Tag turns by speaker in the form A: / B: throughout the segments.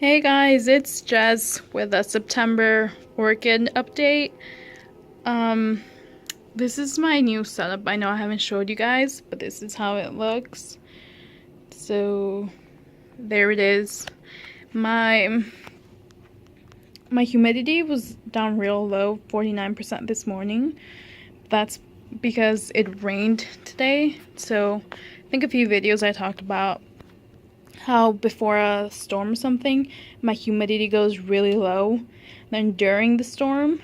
A: Hey guys, it's Jess with a September orchid update. This is my new setup. I know I haven't showed you guys, but this is how it looks. So there it is. My humidity was down real low, 49% this morning. That's because it rained today. So I think a few videos I talked about how before a storm or something, my humidity goes really low. Then during the storm,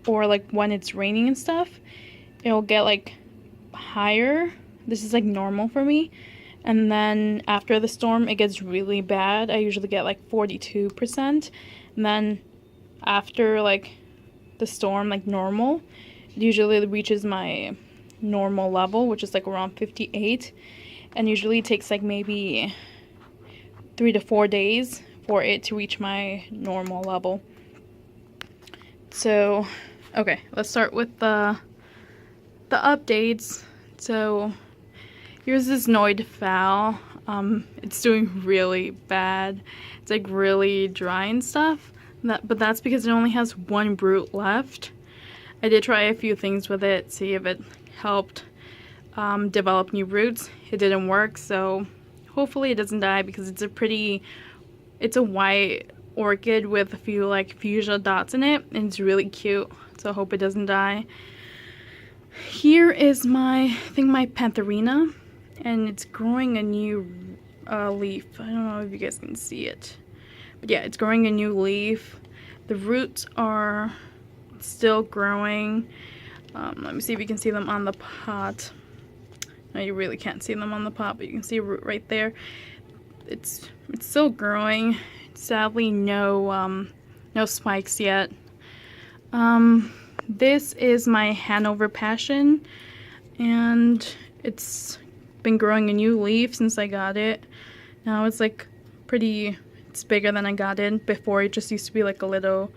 A: or like when it's raining and stuff, it'll get like higher. This is like normal for me. And then after the storm, it gets really bad. I usually get like 42%. And then after like the storm, like normal, it usually reaches my normal level, which is like around 58. And usually it takes like maybe 3 to 4 days for it to reach my normal level. So, okay, let's start with the updates. So, here's this Noid fowl. It's doing really bad. It's like really dry and stuff. But that's because it only has one brood left. I did try a few things with it, see if it helped develop new roots. It didn't work, so hopefully it doesn't die because it's a white orchid with a few like fuchsia dots in it, and it's really cute. So I hope it doesn't die. Here is my pantherina, and it's growing a new leaf. I don't know if you guys can see it, but yeah, it's growing a new leaf. The roots are still growing. Let me see if you can see them on the pot. No, you really can't see them on the pot, but you can see a root right there. It's still growing. Sadly, no spikes yet. This is my Hanover Passion, and it's been growing a new leaf since I got it. Now it's like it's bigger than I got it. Before it just used to be like a little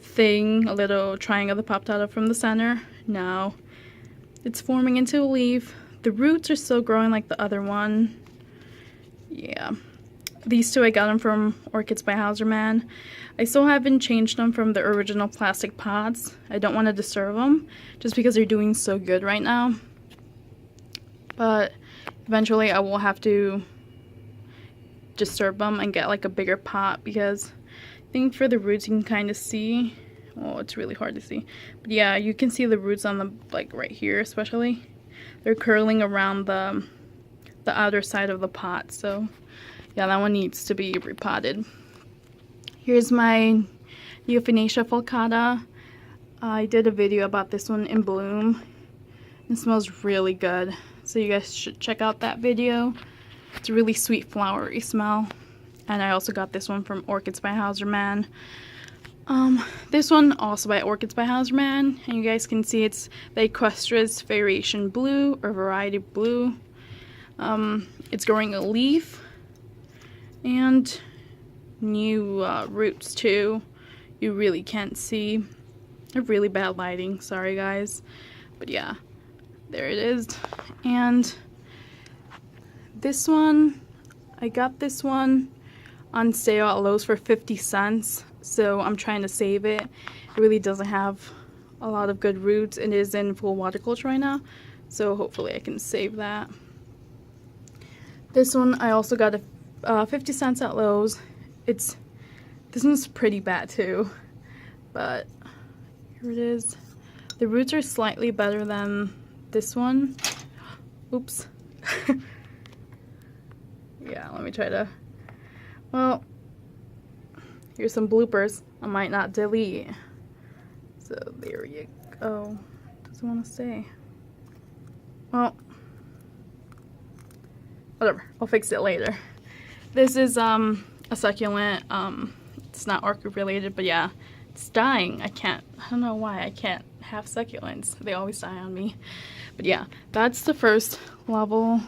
A: thing, a little triangle that popped out from the center. Now it's forming into a leaf. The roots are still growing like the other one. Yeah. These two I got them from Orchids by Hauserman. I still haven't changed them from the original plastic pots. I don't want to disturb them just because they're doing so good right now. But eventually I will have to disturb them and get like a bigger pot, because I think for the roots you can kind of see. Oh, it's really hard to see. But yeah, you can see the roots on the like right here especially. They're curling around the outer side of the pot, so yeah, that one needs to be repotted. Here's my Euphanasia fulcata. I did a video about this one in bloom. It smells really good, so you guys should check out that video. It's a really sweet flowery smell. And I also got this one from Orchids by Hauserman. This one also by Orchids by Hauserman, and you guys can see it's the Equestris Variation Blue or Variety Blue. It's growing a leaf and new roots too. You really can't see. Really bad lighting, sorry guys, but yeah, there it is. And this one, I got this one on sale at Lowe's for 50 cents. So I'm trying to save it. It really doesn't have a lot of good roots. It is in full water culture right now, so hopefully I can save that. This one I also got a 50 cents at Lowe's. This one's pretty bad too, but here it is. The roots are slightly better than this one. Oops. Yeah, let me try to, well, here's some bloopers I might not delete. So there you go. Doesn't want to stay. Well, whatever. I'll fix it later. This is a succulent. It's not orchid related, but yeah, it's dying. I don't know why I can't have succulents. They always die on me. But yeah, that's the first level.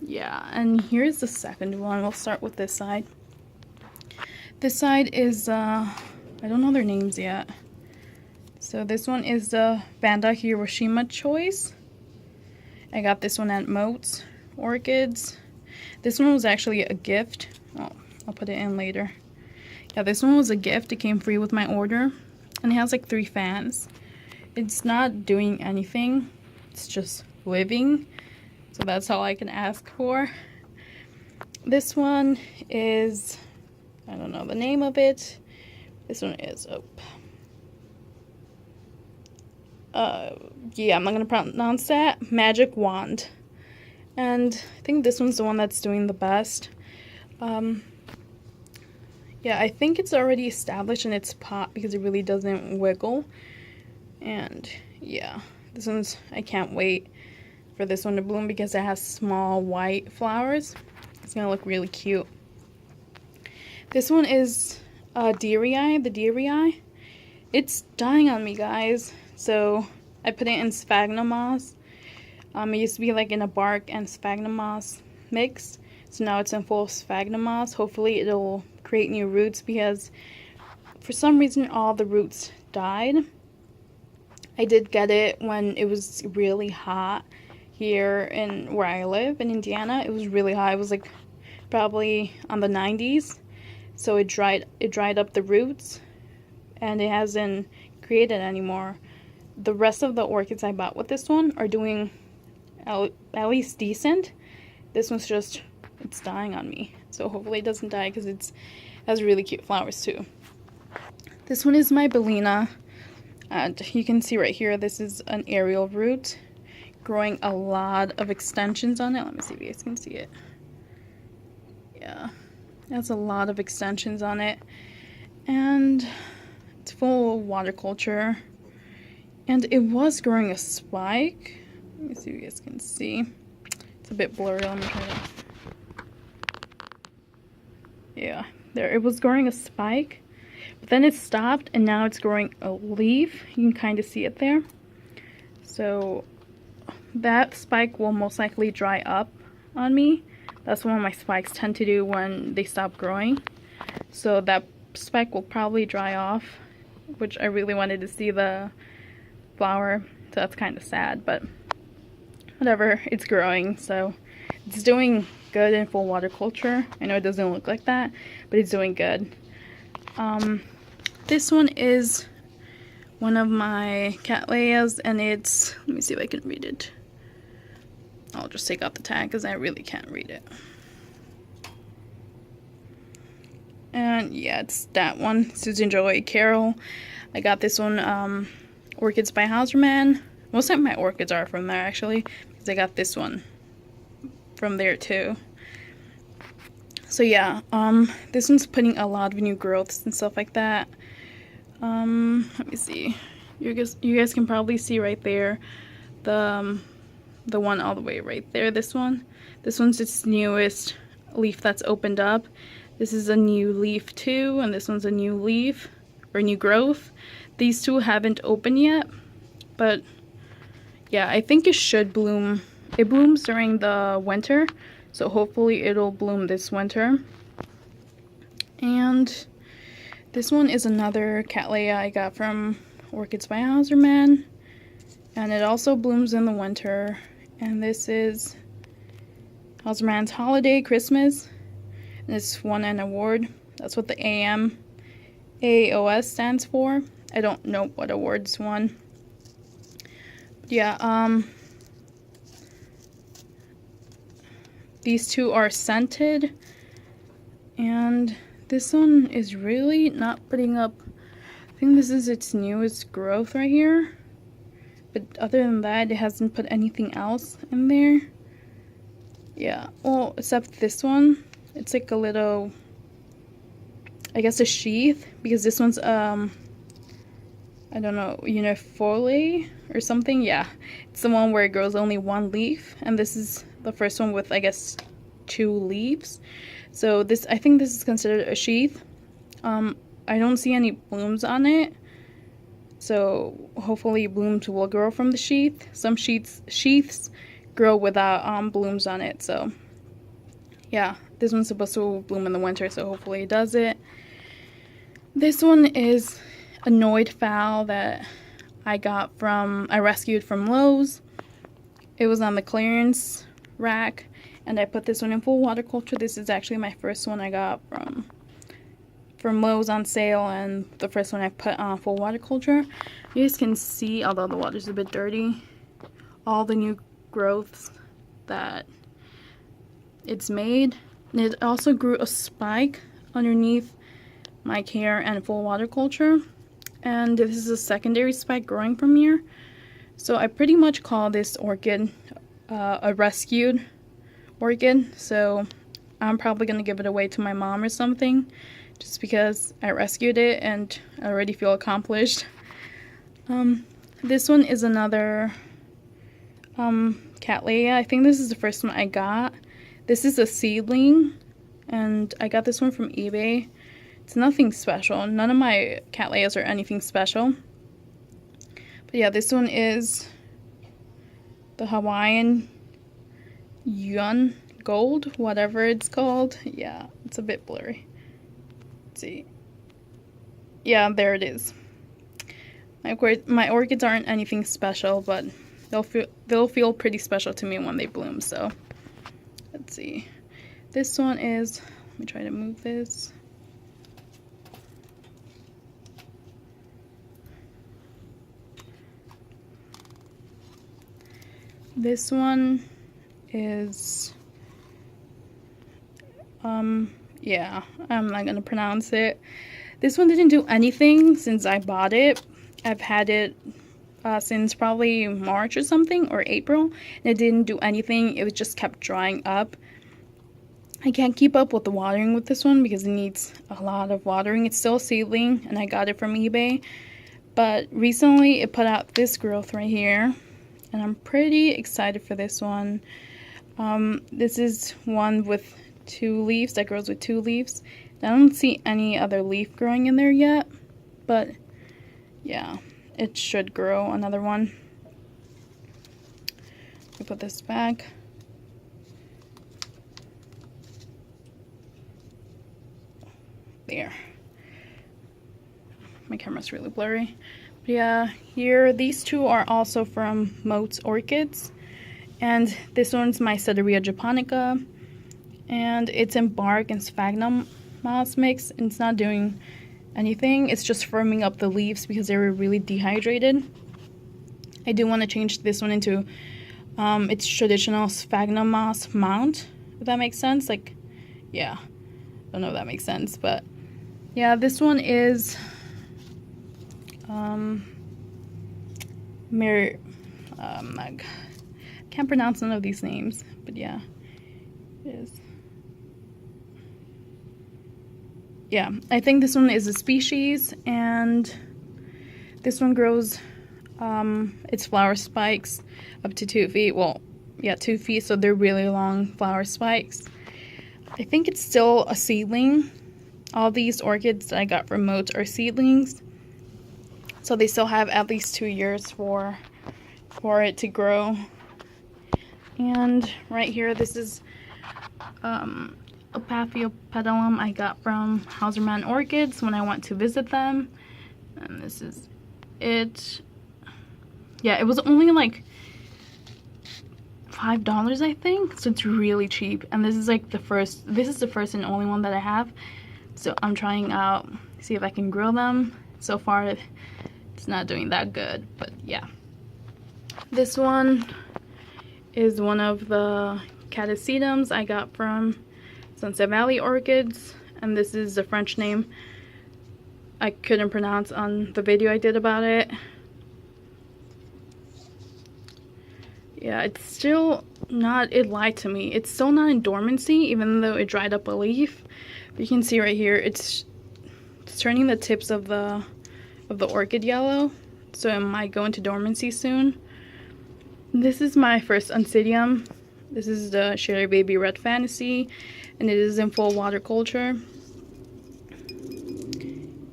A: Yeah, and here's the second one. We'll start with this side. This side is, I don't know their names yet. So this one is the Vanda Hiroshima Choice. I got this one at Moats Orchids. This one was actually a gift. Oh, I'll put it in later. Yeah, this one was a gift. It came free with my order. And it has like 3 fans. It's not doing anything. It's just living. So that's all I can ask for. This one is, I don't know the name of it. This one is, yeah, I'm not gonna pronounce that. Magic Wand. And I think this one's the one that's doing the best. Yeah, I think it's already established in its pot because it really doesn't wiggle. And yeah, this one's, I can't wait for this one to bloom because it has small white flowers. It's gonna look really cute. This one is Deary Eye, the Deary Eye. It's dying on me, guys. So I put it in sphagnum moss. It used to be like in a bark and sphagnum moss mix. So now it's in full sphagnum moss. Hopefully it'll create new roots because for some reason all the roots died. I did get it when it was really hot here in where I live in Indiana. It was really hot. It was like probably on the 90s. So it dried up the roots and it hasn't created anymore. The rest of the orchids I bought with this one are doing at least decent. This one's just, it's dying on me. So hopefully it doesn't die because it has really cute flowers too. This one is my Bellina. And you can see right here, this is an aerial root growing a lot of extensions on it. Let me see if you guys can see it. Yeah, it has a lot of extensions on it. And it's full of water culture. And it was growing a spike. Let me see if you guys can see. It's a bit blurry. Let me try to. Yeah, there. It was growing a spike. But then it stopped and now it's growing a leaf. You can kind of see it there. So that spike will most likely dry up on me. That's what my spikes tend to do when they stop growing. So that spike will probably dry off, which I really wanted to see the flower. So that's kind of sad, but whatever, it's growing. So it's doing good in full water culture. I know it doesn't look like that, but it's doing good. This one is one of my Cattleyas, and it's, let me see if I can read it. I'll just take out the tag because I really can't read it. And yeah, it's that one, Susan Joy Carroll. I got this one, Orchids by Hauserman. Most of my orchids are from there actually, because I got this one from there too. So yeah, this one's putting a lot of new growths and stuff like that. Let me see. You guys can probably see right there the one all the way right there. This one's its newest leaf that's opened up. This is a new leaf too, and this one's a new leaf or new growth. These two haven't opened yet, but yeah, I think it should bloom. It blooms during the winter, so hopefully it'll bloom this winter. And this one is another Cattleya I got from Orchids by Hauserman, and it also blooms in the winter. And this is Hauserman's Holiday Christmas, and it's won an award. That's what the AOS stands for. I don't know what awards won. Yeah, these two are scented, and this one is really not putting up. I think this is its newest growth right here, but other than that, it hasn't put anything else in there. Yeah, well, except this one. It's like a little, I guess, a sheath, because this one's I don't know, uniforme or something. Yeah, it's the one where it grows only one leaf, and this is the first one with, I guess, 2 leaves. So this, I think this is considered a sheath. I don't see any blooms on it, so hopefully blooms will grow from the sheath. Some sheaths grow without blooms on it. So yeah, this one's supposed to bloom in the winter, so hopefully it does it. This one is Annoyed Fowl that I rescued from Lowe's. It was on the clearance rack, and I put this one in full water culture. This is actually my first one I got from Lowe's on sale, and the first one I put on full water culture. You guys can see, although the water's a bit dirty, all the new growths that it's made. And it also grew a spike underneath my care and full water culture, and this is a secondary spike growing from here. So I pretty much call this orchid a rescued orchid, so I'm probably gonna give it away to my mom or something, just because I rescued it and I already feel accomplished. This one is another Cattleya. I think this is the first one I got. This is a seedling, and I got this one from eBay. It's nothing special. None of my Cattleyas are anything special. But yeah, this one is the Hawaiian Yun Gold, whatever it's called. Yeah, it's a bit blurry. Let's see. Yeah, there it is. My orchids aren't anything special, but they'll feel pretty special to me when they bloom. So let's see. This one is, let me try to move this. This one is, yeah, I'm not gonna pronounce it. This one didn't do anything since I bought it. I've had it since probably March or something, or April, and it didn't do anything. It just kept drying up. I can't keep up with the watering with this one because it needs a lot of watering. It's still a seedling, and I got it from eBay. But recently it put out this growth right here, and I'm pretty excited for this one. This is one with 2 leaves, that grows with 2 leaves. I don't see any other leaf growing in there yet, but yeah, it should grow another one. We put this back. There. My camera's really blurry. But yeah, here, these 2 are also from Moat's Orchids. And this one's my Sederia japonica. And it's in bark and sphagnum moss mix. And it's not doing anything. It's just firming up the leaves because they were really dehydrated. I do want to change this one into its traditional sphagnum moss mount, if that makes sense. Like, yeah, I don't know if that makes sense, but yeah, this one is I can't pronounce none of these names, but yeah, it is. Yeah, I think this one is a species, and this one grows its flower spikes up to 2 feet. Well, yeah, 2 feet, so they're really long flower spikes. I think it's still a seedling. All these orchids that I got from Moat are seedlings, so they still have at least 2 years for it to grow. And right here, this is a Paphiopedilum I got from Hauserman Orchids when I went to visit them. And this is it. Yeah, it was only like $5, I think, so it's really cheap. And this is like the first and only one that I have, so I'm trying out, see if I can grow them. So far it's not doing that good, but yeah. This one is one of the Catasetums I got from Sunset Valley Orchids, and this is the French name I couldn't pronounce on the video I did about it. Yeah, it's still not, it lied to me. It's still not in dormancy, even though it dried up a leaf. But you can see right here, it's turning the tips of the orchid yellow, so it might go into dormancy soon. This is my first Oncidium. This is the Sherry Baby Red Fantasy, and it is in full water culture.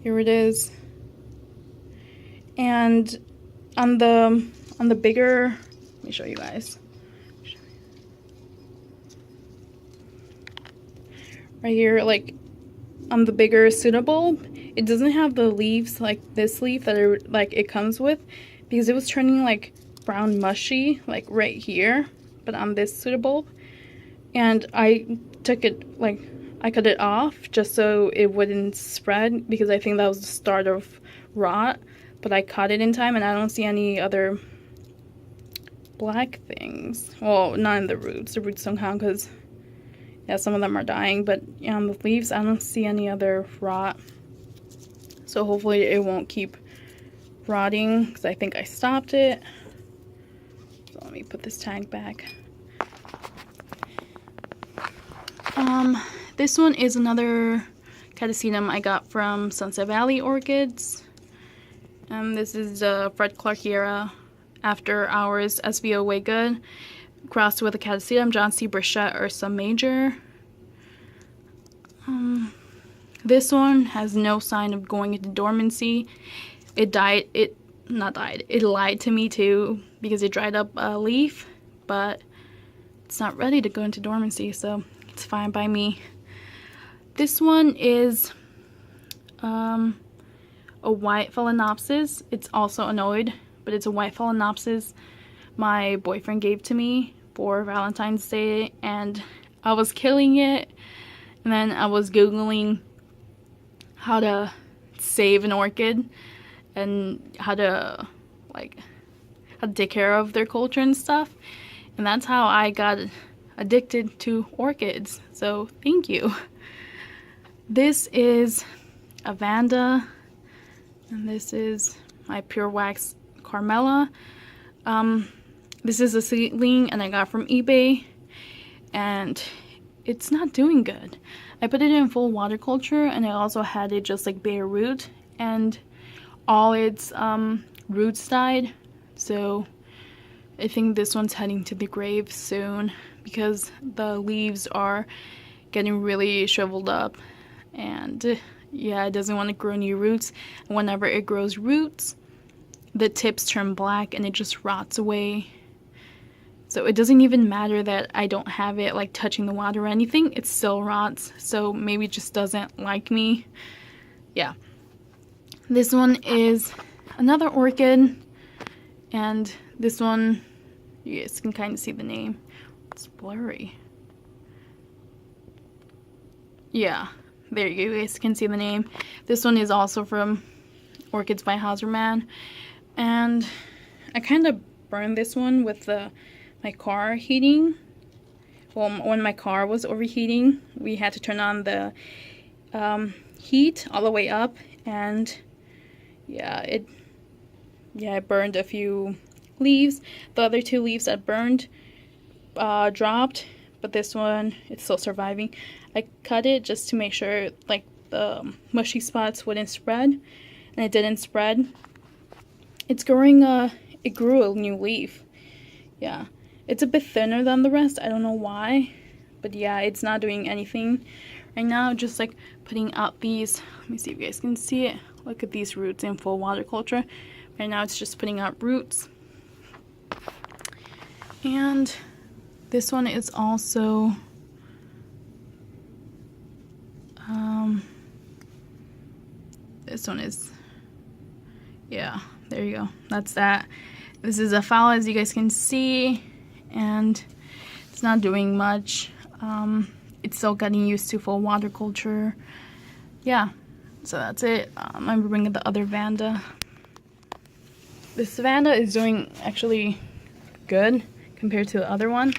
A: Here it is. And on the bigger, let me show you guys. Right here, like on the bigger pseudobulb, it doesn't have the leaves like this leaf that it comes with, because it was turning like brown mushy like right here. But on this pseudobulb, and I took it, like, I cut it off just so it wouldn't spread, because I think that was the start of rot, but I caught it in time, and I don't see any other black things. Well, not in the roots. The roots don't count because, yeah, some of them are dying, but yeah, on the leaves, I don't see any other rot. So hopefully it won't keep rotting, because I think I stopped it. So let me put this tag back. This one is another catasetum I got from Sunset Valley Orchids. This is Fred Clarkiera After Hours SVO Way Good, crossed with a catasetum John C. Brichette Ursa Major. This one has no sign of going into dormancy. It lied to me too, because it dried up a leaf, but it's not ready to go into dormancy, so it's fine by me. This one is a white phalaenopsis. It's also annoyed, but it's a white phalaenopsis my boyfriend gave to me for Valentine's Day, and I was killing it, and then I was Googling how to save an orchid and how to take care of their culture and stuff, and that's how I got addicted to orchids, so thank you. This is a Vanda, and this is my Pure Wax Carmela. This is a seedling, and I got from eBay, and it's not doing good. I put it in full water culture, and I also had it just like bare root, and all its roots died, so I think this one's heading to the grave soon, because the leaves are getting really shriveled up, and yeah, it doesn't want to grow new roots. And whenever it grows roots, the tips turn black and it just rots away. So it doesn't even matter that I don't have it like touching the water or anything, it still rots. So maybe it just doesn't like me. Yeah. This one is another orchid, and this one, you guys can kind of see the name. It's blurry. Yeah, there you go, you guys can see the name. This one is also from Orchids by Hauserman, and I kind of burned this one with my car heating. Well, when my car was overheating, we had to turn on the heat all the way up, and yeah, it burned a few leaves. The other two leaves that burned dropped, but this one, it's still surviving. I cut it just to make sure like the mushy spots wouldn't spread, and it didn't spread. It's growing it grew a new leaf. Yeah, it's a bit thinner than the rest, I don't know why, but yeah, it's not doing anything right now. Just like putting out these, let me see if you guys can see it. Look at these roots in full water culture. Right now it's just putting out roots. And this one is also this one is, yeah, there you go, that's that. This is a foul, as you guys can see, and it's not doing much. It's still getting used to full water culture. Yeah, so that's it. I'm bringing the other Vanda. This Vanda is doing actually good compared to the other one.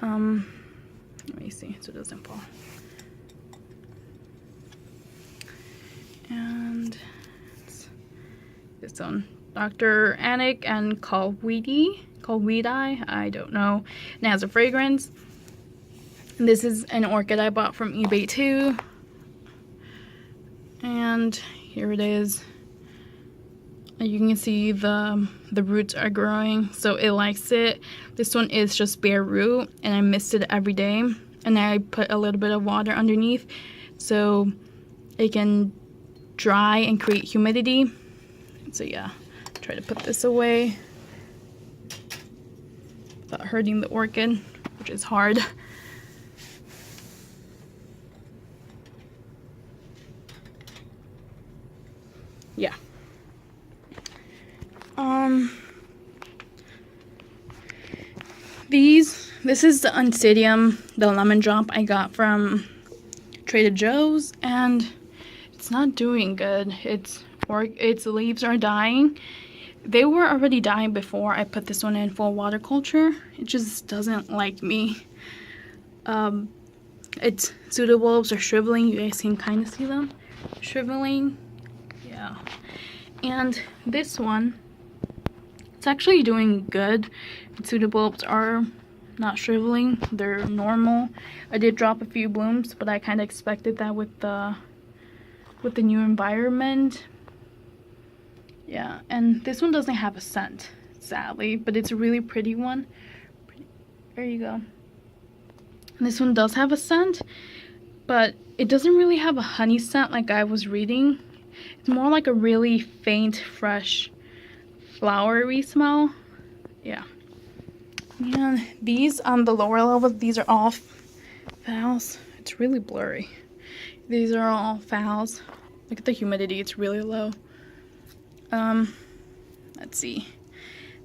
A: Let me see so it doesn't fall. And this one, Dr. Anik and Colweedy, I don't know. And it has a fragrance. And this is an orchid I bought from eBay too. And here it is. You can see the roots are growing, so it likes it. This one is just bare root, and I mist it every day, and I put a little bit of water underneath so it can dry and create humidity. So yeah, try to put this away without hurting the orchid, which is hard. Yeah. This is the Unsidium, the lemon drop I got from Trader Joe's, and it's not doing good. Its leaves are dying. They were already dying before I put this one in full water culture. It just doesn't like me. Its pseudobulbs are shriveling. You guys can kind of see them shriveling. Yeah. And this one, it's actually doing good. Its pseudobulbs are not shriveling. They're normal. I did drop a few blooms, but I kind of expected that with the new environment. Yeah, and this one doesn't have a scent, sadly, but it's a really pretty one. There you go. And this one does have a scent, but it doesn't really have a honey scent like I was reading. It's more like a really faint, fresh, flowery smell. Yeah. And these on the lower level, these are all phals. It's really blurry. These are all phals. Look at the humidity, it's really low. Let's see.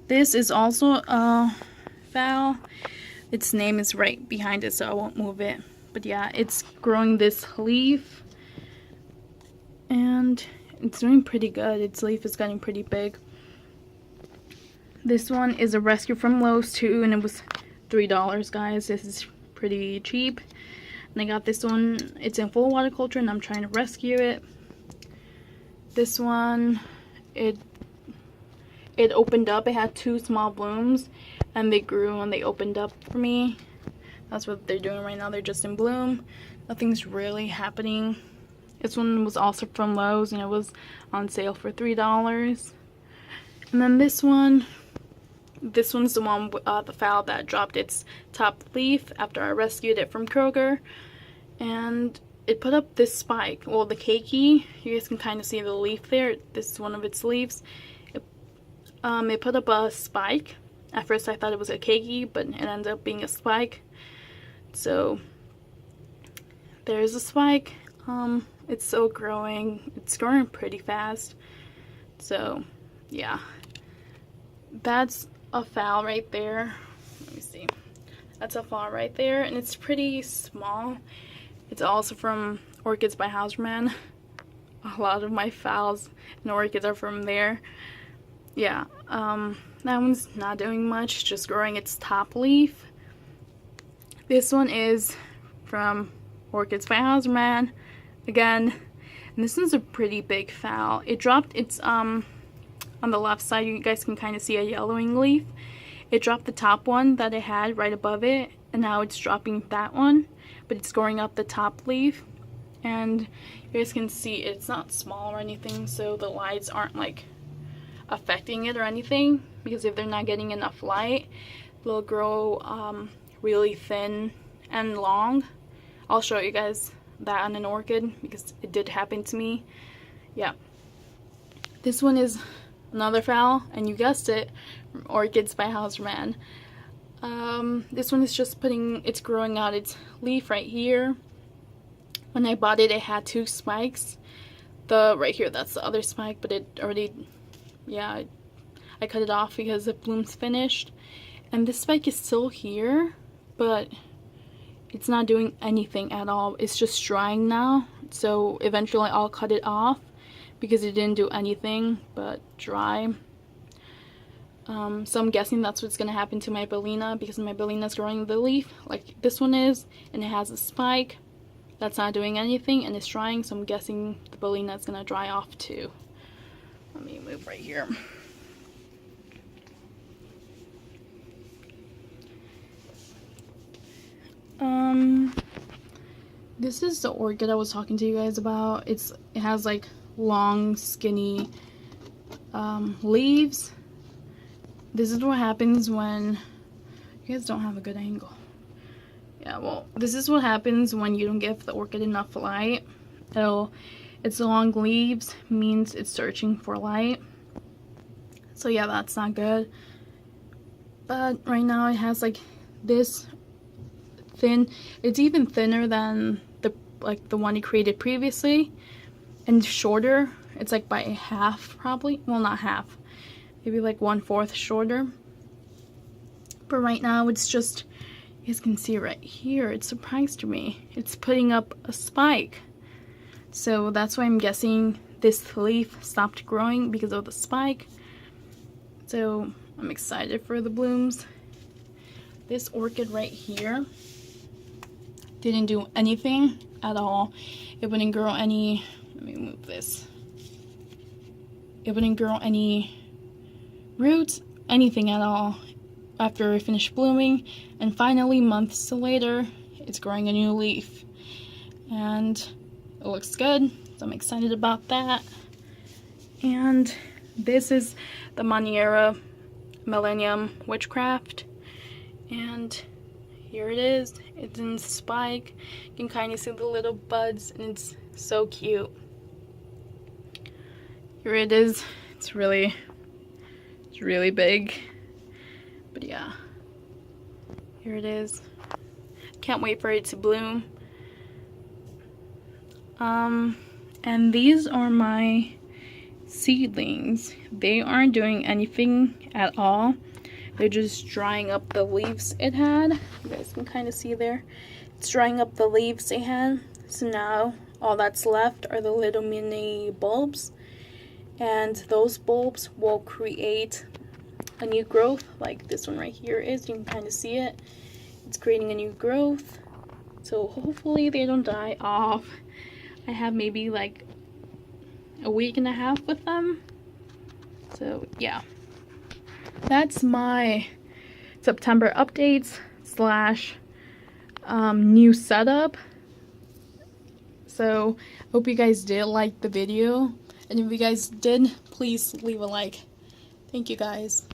A: This is also a phal. Its name is right behind it, so I won't move it. But yeah, it's growing this leaf, and it's doing pretty good. Its leaf is getting pretty big. This one is a rescue from Lowe's too, and it was $3, guys. This is pretty cheap. And I got this one. It's in full water culture, and I'm trying to rescue it. This one, it opened up. It had 2 small blooms, and they grew and they opened up for me. That's what they're doing right now. They're just in bloom. Nothing's really happening. This one was also from Lowe's, and it was on sale for $3. And then this one's the one, the phal that dropped its top leaf after I rescued it from Kroger. And it put up this spike. Well, the keiki, you guys can kind of see the leaf there. This is one of its leaves. It put up a spike. At first I thought it was a keiki, but it ended up being a spike. So there's a spike. It's still growing. It's growing pretty fast. So yeah, that's a phal right there. Let me see. That's a phal right there, and it's pretty small. It's also from Orchids by Houseman. A lot of my phals and orchids are from there. Yeah, that one's not doing much, just growing its top leaf. This one is from Orchids by Houseman again, and this one's a pretty big phal. It dropped its on the left side. You guys can kind of see a yellowing leaf. It dropped the top one that it had right above it, and now it's dropping that one, but it's growing up the top leaf. And you guys can see it's not small or anything, so the lights aren't like affecting it or anything, because if they're not getting enough light, they'll grow really thin and long. I'll show you guys that on an orchid because it did happen to me. Yeah, this one is another phal, and you guessed it, Orchids by Houseman. This one is just it's growing out its leaf right here. When I bought it, it had 2 spikes. The right here, that's the other spike, but it already, yeah, I cut it off because the bloom's finished. And this spike is still here, but it's not doing anything at all. It's just drying now, so eventually I'll cut it off because it didn't do anything but dry. So I'm guessing that's what's gonna happen to my Bellina, because my Bellina's growing the leaf like this one is, and it has a spike that's not doing anything and it's drying, so I'm guessing the Bellina is gonna dry off too. Let me move right here. This is the orchid I was talking to you guys about. It has like long, skinny leaves. This is what happens when you guys don't have a good angle. Yeah, well, this is what happens when you don't give the orchid enough light. Its long leaves means it's searching for light. So yeah, that's not good. But right now it has like this thin, it's even thinner than the one he created previously, and shorter. It's like by half probably. Well, not half. Maybe like 1/4 shorter. But right now it's just, guys can see right here, it surprised me. It's putting up a spike. So that's why I'm guessing this leaf stopped growing because of the spike. So I'm excited for the blooms. This orchid right here didn't do anything at all. It wouldn't grow any, let me move this. It wouldn't grow any roots, anything at all after it finished blooming. And finally, months later, it's growing a new leaf. And it looks good, so I'm excited about that. And this is the Monniera Millennium Witchcraft. And here it is. It's in spike. You can kind of see the little buds, and it's so cute. Here it is. It's really big. But yeah, here it is. Can't wait for it to bloom. And these are my seedlings. They aren't doing anything at all. They're just drying up the leaves it had. You guys can kind of see there. It's drying up the leaves it had. So now all that's left are the little mini bulbs. And those bulbs will create a new growth, like this one right here is. You can kind of see it. It's creating a new growth. So hopefully they don't die off. I have maybe like a week and a half with them. So yeah. That's my September updates slash new setup. So hope you guys did like the video, and if you guys did, please leave a like. Thank you guys.